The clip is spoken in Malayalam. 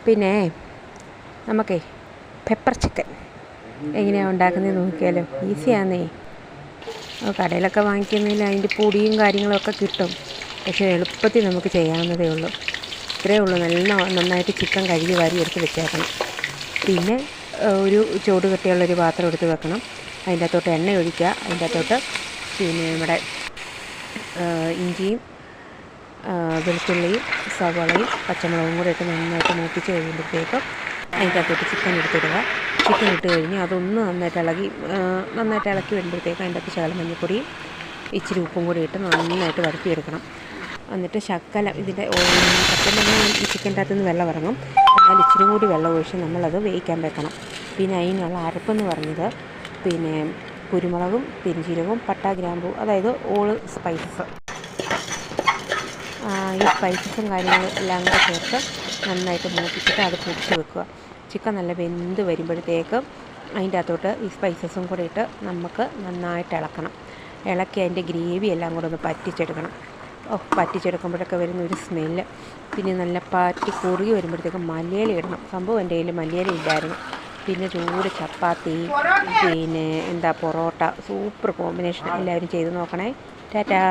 പിന്നെ നമുക്കേ പെപ്പർ ചിക്കൻ എങ്ങനെയാണ് ഉണ്ടാക്കുന്നത് നോക്കിയാലോ. ഈസിയാന്നേ. കടയിലൊക്കെ വാങ്ങിക്കുന്നതിൽ അതിൻ്റെ പൊടിയും കാര്യങ്ങളൊക്കെ കിട്ടും. പക്ഷേ എളുപ്പത്തിൽ നമുക്ക് ചെയ്യാവുന്നതേ ഉള്ളൂ. ഇത്രയേ ഉള്ളൂ. നന്നായിട്ട് ചിക്കൻ കഴുകി വാരി എടുത്ത് വെച്ചേക്കണം. പിന്നെ ഒരു ചൂട് കട്ടിയുള്ളൊരു പാത്രം എടുത്ത് വെക്കണം. അതിൻ്റെ അകത്തോട്ട് എണ്ണ ഒഴിക്കുക. അതിൻ്റെ അകത്തോട്ട് പിന്നെ നമ്മുടെ ഇഞ്ചിയും വെളുത്തുള്ളിയും സവാളയും പച്ചമുളകും കൂടെ ഇട്ട് നന്നായിട്ട് മൂപ്പിച്ച് കഴിയുമ്പോഴത്തേക്കും അതിൻ്റെ അകത്തോട്ട് ചിക്കൻ എടുത്തിടുക. ചിക്കൻ ഇട്ട് കഴിഞ്ഞ് അതൊന്ന് നന്നായിട്ട് ഇളക്കി വരുമ്പോഴത്തേക്കും അതിൻ്റെ അകത്ത് ശകലം മഞ്ഞൾപ്പൊടിയും ഇച്ചിരി ഉപ്പും കൂടി ഇട്ട് നന്നായിട്ട് വരട്ടിയെടുക്കണം. എന്നിട്ട് ശകലം ഇതിൻ്റെ സത്യം പറഞ്ഞാൽ ഈ ചിക്കൻ്റെ അകത്ത് നിന്ന് വെള്ളം ഇറങ്ങും. എന്നാൽ ഇച്ചിരി കൂടി വെള്ളം ഒഴിച്ച് നമ്മളത് വേവിക്കാൻ വെക്കണം. പിന്നെ അതിനുള്ള അരപ്പെന്ന് പറഞ്ഞത് പിന്നെ കുരുമുളകും പെരുംജീരകവും പട്ട ഗ്രാമ്പൂ, അതായത് ഓൾ സ്പൈസസ്, ഈ സ്പൈസസും കാര്യങ്ങളും എല്ലാം കൂടെ ചേർത്ത് നന്നായിട്ട് മൂപ്പിച്ചിട്ട് അത് പൊടിച്ച് വെക്കുക. ചിക്കൻ നല്ല വെന്ത് വരുമ്പോഴത്തേക്കും അതിൻ്റെ അകത്തോട്ട് ഈ സ്പൈസസും കൂടെ ഇട്ട് നമുക്ക് നന്നായിട്ട് ഇളക്കണം. ഇളക്കി അതിൻ്റെ ഗ്രേവി എല്ലാം കൂടെ ഒന്ന് പറ്റിച്ചെടുക്കണം. പറ്റിച്ചെടുക്കുമ്പോഴൊക്കെ വരുന്ന ഒരു സ്മെല്ല്. പിന്നെ നല്ല കുറുകി വരുമ്പോഴത്തേക്കും മല്ലിയില ഇടണം. സംഭവം എൻ്റെ കയ്യിൽ മല്ലിയില ഇല്ലായിരുന്നു. പിന്നെ ചൂട് ചപ്പാത്തി, പിന്നെ പൊറോട്ട, സൂപ്പർ കോമ്പിനേഷൻ. എല്ലാവരും ചെയ്ത് നോക്കണേ. ടാറ്റാ.